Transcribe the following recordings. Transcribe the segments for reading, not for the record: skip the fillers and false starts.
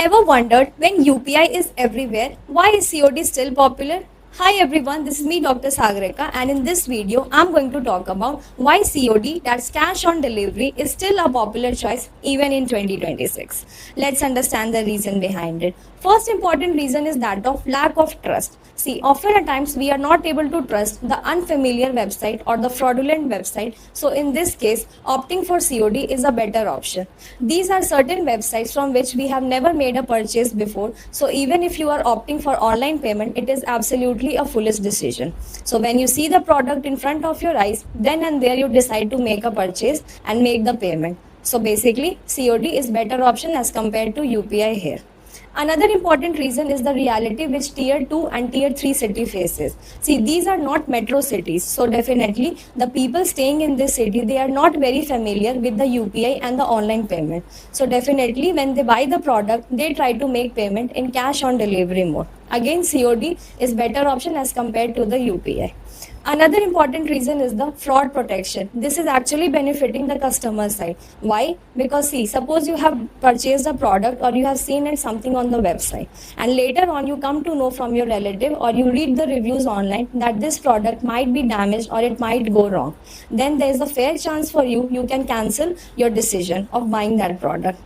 Ever wondered when UPI is everywhere, why is COD still popular? Hi everyone, this is me Dr. Sagarika, and in this video I'm going to talk about why COD, that's cash on delivery, is still a popular choice even in 2026. Let's understand the reason behind it. First important reason is that of lack of trust. See, often at times we are not able to trust the unfamiliar website or the fraudulent website. So in this case, opting for COD is a better option. These are certain websites from which we have never made a purchase before. So even if you are opting for online payment, it is absolutely a foolish decision. So when you see the product in front of your eyes, then and there you decide to make a purchase and make the payment. So basically, COD is better option as compared to UPI here. Another important reason is the reality which tier 2 and tier 3 city faces. See, these are not metro cities. So definitely the people staying in this city, they are not very familiar with the UPI and the online payment. So definitely when they buy the product, they try to make payment in cash on delivery mode. Again, COD is better option as compared to the UPI. Another important reason is the fraud protection. This is actually benefiting the customer side. Why? Because see, suppose you have purchased a product or you have seen it something on the website, and later on you come to know from your relative or you read the reviews online that this product might be damaged or it might go wrong. Then there is a fair chance for you can cancel your decision of buying that product.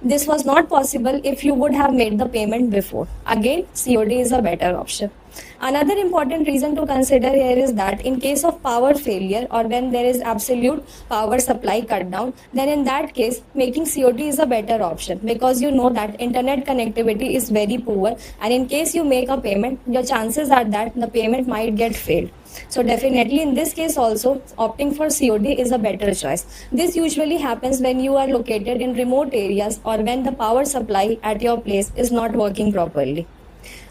This was not possible if you would have made the payment before. Again, COD is a better option. Another important reason to consider here is that in case of power failure or when there is absolute power supply cut down, then in that case, making COD is a better option because you know that internet connectivity is very poor, and in case you make a payment, your chances are that the payment might get failed. So definitely in this case also, opting for COD is a better choice. This usually happens when you are located in remote areas or when the power supply at your place is not working properly.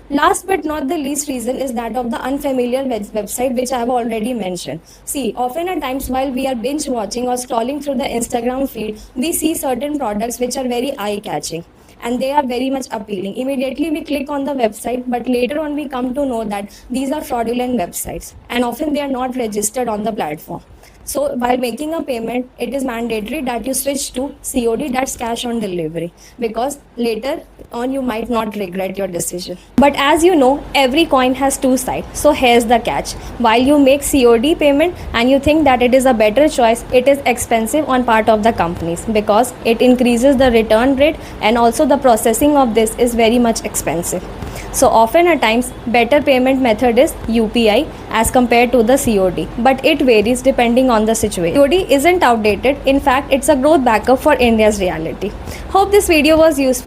Last but not the least reason is that of the unfamiliar website which I have already mentioned. See, often at times while we are binge watching or scrolling through the Instagram feed, we see certain products which are very eye-catching and they are very much appealing. Immediately we click on the website, but later on we come to know that these are fraudulent websites and often they are not registered on the platform. So while making a payment, it is mandatory that you switch to COD, that's cash on delivery, because later on you might not regret your decision. But as you know, every coin has two sides. So here's the catch. While you make COD payment and you think that it is a better choice, it is expensive on part of the companies because it increases the return rate and also the processing of this is very much expensive. So often at times better payment method is UPI as compared to the COD, but it varies depending on the situation. COD isn't outdated. In fact, it's a growth backup for India's reality. Hope this video was useful.